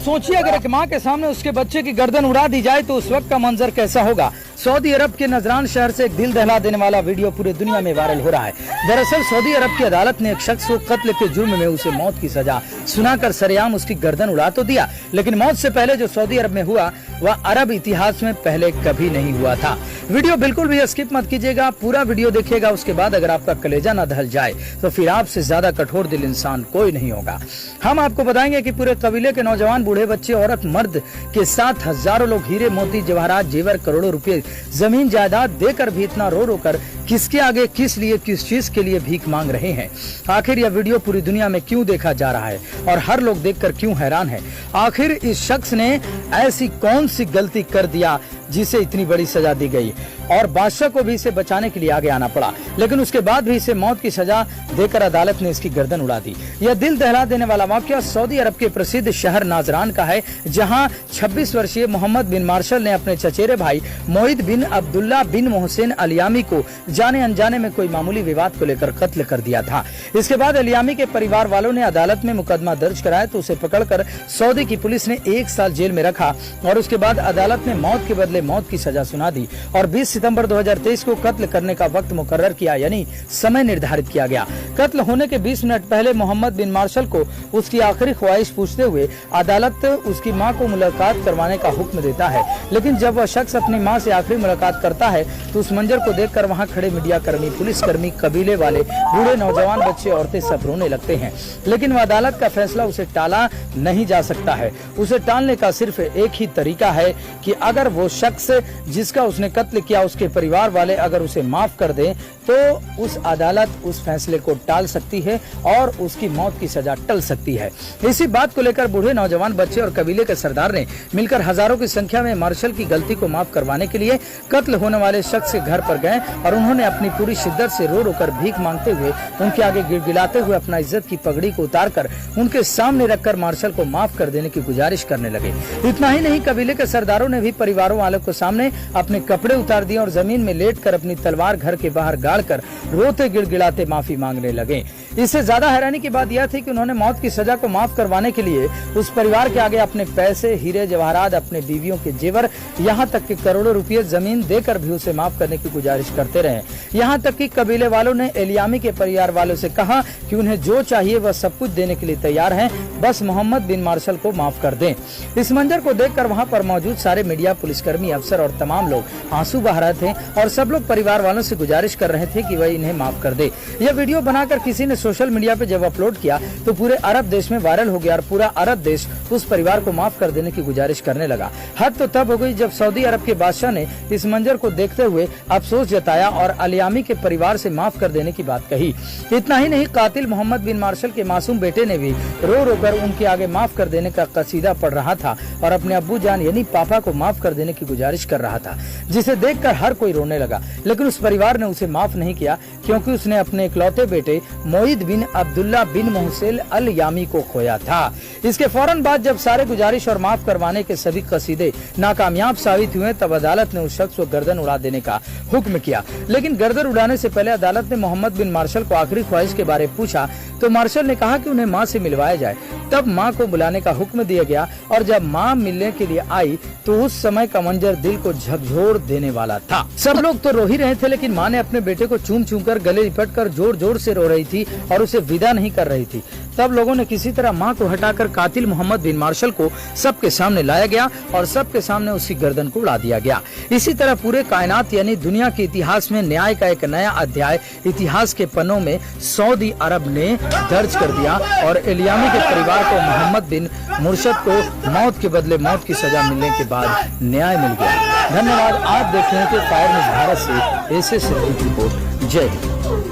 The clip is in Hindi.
सोचिए अगर एक माँ के सामने उसके बच्चे की गर्दन उड़ा दी जाए तो उस वक्त का मंजर कैसा होगा। सऊदी अरब के नजरान शहर से एक दिल दहला देने वाला वीडियो पूरे दुनिया में वायरल हो रहा है। दरअसल सऊदी अरब की अदालत ने एक शख्स को कत्ल के जुर्म में उसे मौत की सजा सुनाकर सरेआम उसकी गर्दन उड़ा तो दिया, लेकिन मौत से पहले जो सऊदी अरब में हुआ वह अरब इतिहास में पहले कभी नहीं हुआ था। वीडियो बिल्कुल भी स्किप मत कीजिएगा, पूरा वीडियो देखिएगा। उसके बाद अगर आपका कलेजा न दहल जाए तो फिर आपसे ज्यादा कठोर दिल इंसान कोई नहीं होगा। हम आपको बताएंगे कि पूरे कबीले के नौजवान, बूढ़े, बच्चे, औरत, मर्द के साथ हजारों लोग हीरे, मोती, जवाहरात, जेवर, करोड़ों रुपए, जमीन जायदाद देकर भी इतना रो रो कर किसके आगे, किस लिए, किस चीज के लिए भीख मांग रहे हैं। आखिर यह वीडियो पूरी दुनिया में क्यों देखा जा रहा है और हर लोग देखकर क्यों हैरान है। आखिर इस शख्स ने ऐसी कौन सी गलती कर दिया जिसे इतनी बड़ी सजा दी गई और बादशाह को भी इसे बचाने के लिए आगे आना पड़ा, लेकिन उसके बाद भी इसे मौत की सजा देकर अदालत ने इसकी गर्दन उड़ा दी। यह दिल दहला देने वाला वाकया सऊदी अरब के प्रसिद्ध शहर नाजरान का है, जहां 26 वर्षीय मोहम्मद बिन मार्शल ने अपने चचेरे भाई मोहित बिन अब्दुल्ला बिन मोहसिन अलियामी को जाने अनजाने में कोई मामूली विवाद को लेकर कत्ल कर दिया था। इसके बाद अलियामी के परिवार वालों ने अदालत में मुकदमा दर्ज कराया तो उसे पकड़कर सऊदी की पुलिस ने 1 साल जेल में रखा और उसके बाद अदालत ने मौत के बदले मौत की सजा सुना दी और 20 सितंबर 2023 को कत्ल करने का वक्त मुकर्रर किया, यानी समय निर्धारित किया गया। कत्ल होने के 20 मिनट पहले मोहम्मद बिन मार्शल को उसकी आखिरी ख्वाहिश पूछते हुए अदालत उसकी मां को मुलाकात करवाने का हुक्म देता है, लेकिन जब वह शख्स अपनी मां से आखिरी मुलाकात करता है तो उस मंजर को देखकर वहां खड़े मीडिया कर्मी, पुलिस कर्मी, कबीले वाले, बूढ़े, नौजवान, बच्चे, औरतें सब रोने लगते हैं। लेकिन वह अदालत का फैसला उसे टाला नहीं जा सकता है। उसे टालने का सिर्फ एक ही तरीका है कि अगर वो शख्स जिसका उसने कत्ल किया उसके परिवार वाले अगर उसे माफ कर दें तो उस अदालत उस फैसले को टाल सकती है और उसकी मौत की सजा टल सकती है। इसी बात को लेकर बूढ़े, नौजवान, बच्चे और कबीले के सरदार ने मिलकर हजारों की संख्या में मार्शल की गलती को माफ करवाने के लिए कत्ल होने वाले शख्स के घर पर गए और उन्होंने अपनी पूरी शिद्दत से रो रो कर भीख मांगते हुए उनके आगे गिड़गिड़ाते हुए अपना इज्जत की पगड़ी को उतारकर उनके सामने रखकर मार्शल को माफ कर देने की गुजारिश करने लगे। इतना ही नहीं, कबीले के सरदारों ने भी परिवारों वालों को सामने अपने कपड़े उतार दिए और जमीन में लेटकर अपनी तलवार घर के बाहर गाड़कर रोते गिड़गिड़ाते माफी मांगने लगे। इससे ज्यादा हैरानी की बात यह थी कि उन्होंने मौत की सजा को माफ करवाने के लिए उस परिवार के आगे अपने पैसे, हीरे, जवाहरात, अपने बीवियों के जेवर, यहाँ तक कि करोड़ों रुपये जमीन देकर भी उसे माफ करने की गुजारिश करते रहे। यहाँ तक कि कबीले वालों ने एलियामी के परिवार वालों से कहा कि उन्हें जो चाहिए वह सब कुछ देने के लिए तैयार हैं, बस मोहम्मद बिन मार्शल को माफ कर दें। इस मंजर को देखकर वहाँ पर मौजूद सारे मीडिया, पुलिसकर्मी, अफसर और तमाम लोग आंसू बहा रहे थे और सब लोग परिवार वालों से गुजारिश कर रहे थे कि वह इन्हें माफ कर दे। यह वीडियो बनाकर किसी ने सोशल मीडिया पे जब अपलोड किया तो पूरे अरब देश में वायरल हो गया और पूरा अरब देश उस परिवार को माफ कर देने की गुजारिश करने लगा। हद तो तब हो गई जब सऊदी अरब के बादशाह ने इस मंजर को देखते हुए अफसोस जताया और अलियामी के परिवार से माफ कर देने की बात कही। इतना ही नहीं, कातिल मोहम्मद बिन मार्शल के मासूम बेटे ने भी रो रो कर उनके आगे माफ कर देने का कसीदा पढ़ रहा था और अपने अब्बू जान यानी पापा को माफ कर देने की गुजारिश कर रहा था, जिसे देखकर हर कोई रोने लगा। लेकिन उस परिवार ने उसे माफ नहीं किया क्योंकि उसने अपने इकलौते बेटे मोहित बिन अब्दुल्ला बिन मोहसिन अल यामी को खोया था। इसके फौरन बाद जब सारे गुजारिश और माफ करवाने के सभी कसीदे नाकामयाब साबित हुए तब अदालत ने उस शख्स को गर्दन उड़ा देने का हुक्म किया। लेकिन गर्दन उड़ाने से पहले अदालत ने मोहम्मद बिन मार्शल को आखिरी ख्वाहिश के बारे में पूछा तो मार्शल ने कहा कि उन्हें मां से मिलवाया जाए। तब मां को बुलाने का हुक्म दिया गया और जब मां मिलने के लिए आई तो उस समय का मंजर दिल को झकझोर देने वाला था। सब लोग तो रो ही रहे थे, लेकिन मां ने अपने बेटे को चूम चूम कर गले लिपट कर जोर जोर से रो रही थी और उसे विदा नहीं कर रही थी। तब लोगों ने किसी तरह मां को हटाकर कातिल मोहम्मद बिन मार्शल को सबके सामने लाया गया और सबके सामने उसकी गर्दन को उड़ा दिया गया। इसी तरह पूरे कायनात यानी दुनिया के इतिहास में न्याय का एक नया अध्याय इतिहास के पन्नों में सऊदी अरब ने दर्ज कर दिया और एलियामी के परिवार को मोहम्मद बिन मुर्शद को मौत के बदले मौत की सजा मिलने के बाद न्याय मिल गया। धन्यवाद। आप देख रहे थे फायर न्यूज़ भारत से एसएस रिपोर्ट। जय हिंद।